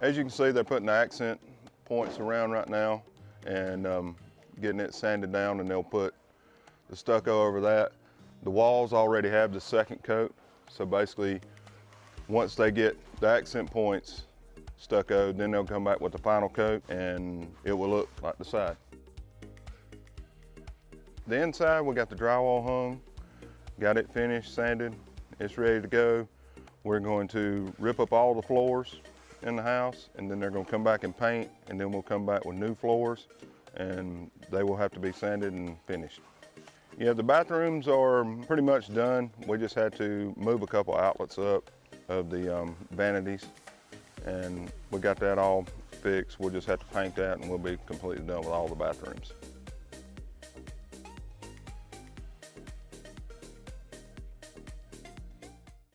As you can see, they're putting the accent points around right now and getting it sanded down, and they'll put the stucco over that. The walls already have the second coat, so basically once they get the accent points stucco, then they'll come back with the final coat and it will look like the side. The inside, we got the drywall hung, got it finished, sanded, it's ready to go. We're going to rip up all the floors in the house, and then they're going to come back and paint, and then we'll come back with new floors, and they will have to be sanded and finished. Yeah, the bathrooms are pretty much done. We just had to move a couple outlets up of the vanities, and we got that all fixed. We'll just have to paint that, and we'll be completely done with all the bathrooms.